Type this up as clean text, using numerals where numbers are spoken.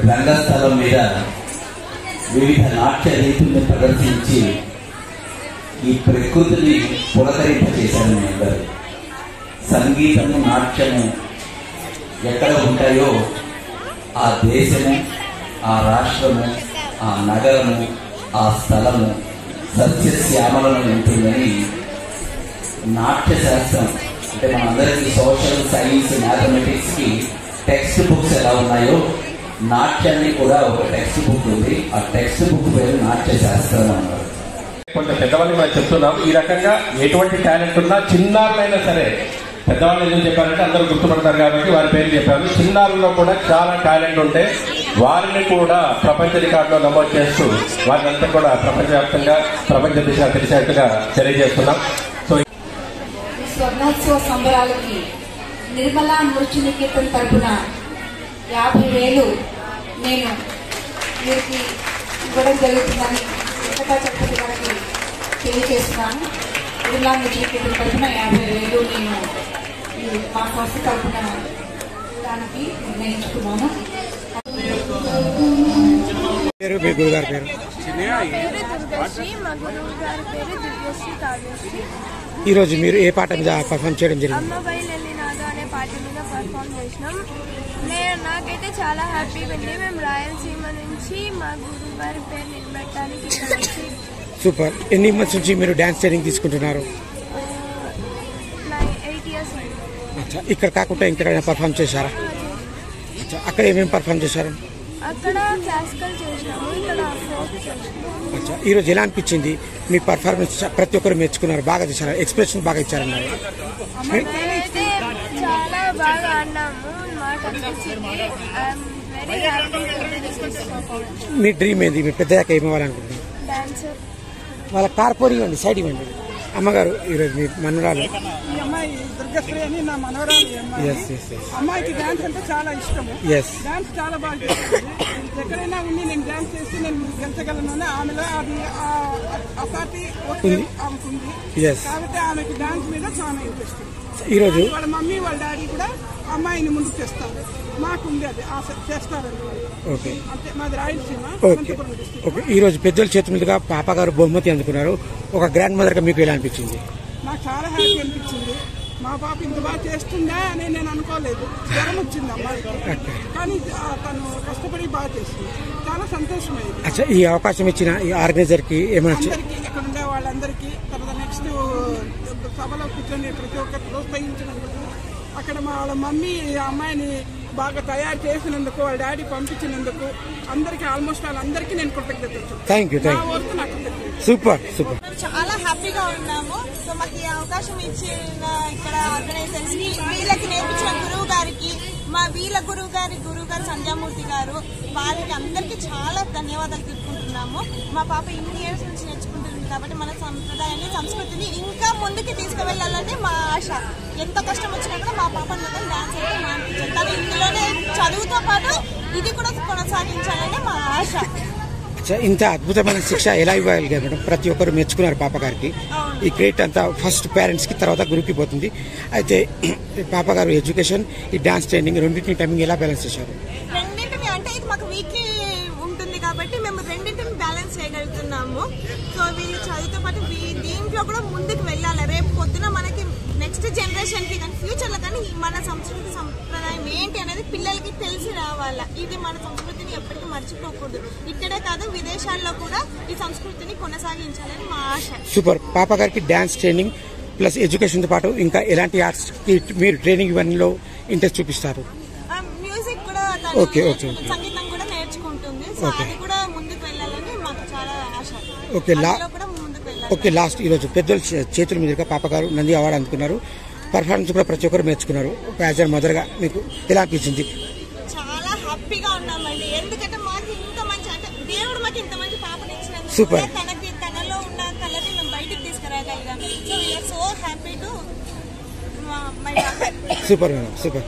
రంగస్థలం మీద వివిధ నాట్య రీతుల్ని ప్రదర్శించి ఈ ప్రకృతిని పులకరింపజేశారు మీ అందరూ. సంగీతము నాట్యము ఎక్కడ ఉంటాయో ఆ దేశము, ఆ రాష్ట్రము, ఆ నగరము, ఆ స్థలము సస్యశ్యామలను ఉంటుందని నాట్య శాస్త్రం అంటే మనందరికీ సోషల్ సైన్స్ మ్యాథమెటిక్స్కి టెక్స్ట్ బుక్స్ ఎలా ఉన్నాయో నాట్యాన్ని కూడా ఒక టెక్స్ట్ బుక్ ఉంది. ఆ టెక్స్ట్ బుక్ పేరు నాట్య శాస్త్రం అన్నారు. కొంచెం పెద్దవాళ్ళని మనం చెప్తున్నాం, ఈ రకంగా ఎటువంటి టాలెంట్ ఉన్నా చిన్నారులైనా సరే, పెద్దవాళ్ళు ఎందుకు చెప్పారంటే అందరూ గుర్తుపడతారు కాబట్టి వారి పేరు చెప్పారు. చిన్నారుల్లో కూడా చాలా టాలెంట్ ఉంటే వారిని కూడా ప్రపంచ రికార్డులో నమోదు చేస్తూ వారిని అంతా కూడా ప్రపంచవ్యాప్తంగా ప్రపంచ దిశ తెలిసేట్టుగా తెలియజేస్తున్నాం. సో స్వర్ణోత్సవ సంబరాలకి నిర్మలా నృత్య నికేతన్ తరపున 50,000 నేను వీరికి ఇవ్వడం జరుగుతుందని వెంకటా చక్రవర్తి గారికి తెలియజేస్తున్నాను. నిర్మలా నృత్య నికేతన్ తరపున 50,000 నేను మా సంస్థ తరపున దానికి నిర్ణయించుకున్నాను. ఈరోజు మీరు ఏ పాట మీద పర్ఫామ్ చేయడం జరిగింది? అమ్మబై లెల్లినాథ అనే పాట మీద పర్ఫామ్ చేసినాం. నాకైతే చాలా హ్యాపీగా ఉంది. మేము రాయలసీమ నుంచి మా గురువు గారి పేరు నిలబెట్టడానికి సూపర్. ఎన్ని మంత్స్ నుంచి మీరు డాన్స్ ట్రైనింగ్ తీసుకుంటున్నారు? 8 years. ఇక్కడ కాకుండా ఇంకెక్కడైనా పర్ఫామ్ చేశారా? అక్కడ ఏమేమి పర్ఫామ్ చేశారు? అక్కడ క్లాసికల్ చేసినాము, ఇక్కడ ఫోక్ చేసినాము. అచ్చా, ఈరోజు ఎలా అనిపించింది? మీ పర్ఫార్మెన్స్ ప్రతి ఒక్కరు మెచ్చుకున్నారు, బాగా చేశారు, ఎక్స్ప్రెషన్ బాగా ఇచ్చారన్నారు. మేమైతే చాలా బాగా ఆడినాము, మాకు అనిపించింది. I'm very happy. Me dream ఏంది? మీ పెద్దయ్యాక ఏమవ్వాలనుకుంటున్నారు? డాన్సర్. వాళ్ళ కార్పొరేట్ ఇవ్వండి, సైడ్ ఇవ్వండి. అమ్మగారు, ఈరోజు మీ మనవరాలు ఈ అమ్మాయి దుర్గశ్రీ అని నా మనవరాలు. అమ్మాయికి డాన్స్ అంటే చాలా ఇష్టము. డాన్స్ చాలా బాగా చేస్తుంది. ఎక్కడైనా ఉండి నేను డాన్స్ చేసి నేను గెలిచగలను ఆమెలో అది అసాటి ఆమెకుంది. కాబట్టి ఆమెకి డాన్స్ మీద చాలా ఇంట్రెస్ట్. ఈరోజు వాళ్ళ మమ్మీ వాళ్ళ డాడీ కూడా అమ్మాయిని ముందుకు తెస్తారు. మాకుంది అది ఆశ, చేస్తారండి. అంటే మాది రాయలసీమ. ఓకే, ఈరోజు పెద్దల చేతి మీదుగా పాప గారు బహుమతి అందుకున్నారు. ఒక గ్రాండ్ మదర్ గా మీకు ఎలా అనిపించింది? నాకు చాలా హ్యాపీ అనిపించింది. మా పాప ఇంత బాగా చేస్తుందా అని నేను అనుకోలేదు. జ్వరం వచ్చింది అమ్మాయికి, కానీ తను కష్టపడి బాగా చేస్తుంది. చాలా సంతోషమైంది. అచ్చా, ఈ అవకాశం ఇచ్చిన ఈ ఆర్గనైజర్ కి ఏమైనా అందరికీ, ఇక్కడ ఉండే వాళ్ళందరికీ, తర్వాత నెక్స్ట్ సభలో కూర్చొని ప్రతి ఒక్కరు ప్రోత్సహించినందుకు, అక్కడ వాళ్ళ మమ్మీ అమ్మాయిని బాగా తయారు చేసినందుకు, వాళ్ళ డాడీ పంపించినందుకు అందరికీ, ఆల్మోస్ట్ వాళ్ళందరికీ నేను కృతజ్ఞతలు. Thank you. Super super. చాలా హ్యాపీగా ఉన్నాము. సో మాకు ఈ అవకాశం ఇచ్చిన ఇక్కడ ఆర్గనైజర్స్ కి, వీళ్ళకి నేర్పించిన గురువు గారికి, మా వీళ్ళ గురువు గారు సంధ్యామూర్తి గారు, వాళ్ళకి అందరికీ చాలా ధన్యవాదాలు తెలుపుకుంటున్నాము. మా పాప ఇన్ని ఇయర్స్ నుంచి నేర్చుకుంటుంది కాబట్టి మన సంప్రదాయాన్ని, సంస్కృతిని ఇంకా ముందుకు తీసుకువెళ్ళాలని మా ఆశ. ఎంత కష్టం వచ్చినా కూడా మా పాప మొత్తం డాన్స్ అయితే మానిపించాలి. కానీ ఇందులోనే చదువుతో పాటు ఇది కూడా కొనసాగించాలని మా ఆశ. ఇంత అద్భుతమైన శిక్ష ఎలా ఇవ్వాలి మేడం? ప్రతి ఒక్కరు మెచ్చుకున్నారు పాప గారికి. ఈ క్రెడిట్ అంతా ఫస్ట్ పేరెంట్స్ కి, తర్వాత గ్రూప్కి పోతుంది. అయితే పాప గారు ఎడ్యుకేషన్, ఈ డాన్స్ ట్రైనింగ్ రెండింటిని టైమింగ్ ఎలా బ్యాలెన్స్ చేశారు? రెండింటిని అంటే ఇది మాకు వీక్లీ ఉంటుంది కాబట్టి మేము రెండింటిని బ్యాలెన్స్ చేయగలుగుతున్నాము. సో వీళ్ళు చదువుతో పాటు దీంట్లో కూడా ముందుకు వెళ్ళాలి. రేపు పొద్దున మనకి నెక్స్ట్ జనరేషన్ కి కానీ ఫ్యూచర్ లో కానీ మన సంస్కృతి సంప్రదాయం ఏంటి అనేది పిల్లలకి తెలిసి రావాలా. ఇది మన సంస్కృతిని ఎప్పటికీ మర్చిపోకూడదు. ఇక్కడే కాదు, విదేశాల్లో కూడా ఈ సంస్కృతిని కొనసాగించాలని మా ఆశ. సూపర్. పాప గారికి డాన్స్ ట్రైనింగ్ ప్లస్ ఎడ్యుకేషన్ తో పాటు ఇంకా ఎలాంటి ఆర్ట్స్ కి మీరు ట్రైనింగ్ ఇవన్నీలో ఇంట్రెస్ట్ చూపిస్తారు? మ్యూజిక్ కూడా, సంగీతం కూడా నేర్చుకుంటుంది. సో అది కూడా ముందుకు వెళ్ళాలని మాకు చాలా ఆశ. ఓకే, లాస్ట్ ఈరోజు పెద్దల చేతుల మీదుగా పాప గారు నంది అవార్డు అందుకున్నారు. పర్ఫార్మెన్స్ కూడా ప్రతి ఒక్కరు మెచ్చుకున్నారు. యాజ్ ఎ మదర్ గా మీకు ఎలా అనిపించింది? చాలా హ్యాపీగా ఉన్నామండి. ఎందుకంటే మాకు ఇంత మంచి, అంటే దేవుడు మాకు ఇంత మంచి పాపని ఇచ్చినందుకు, సూపర్, తనలో ఉన్న కళని మేము బయటకు తీసుకురాగలిగాం. So we are so happy to my daughter. Super madam, super.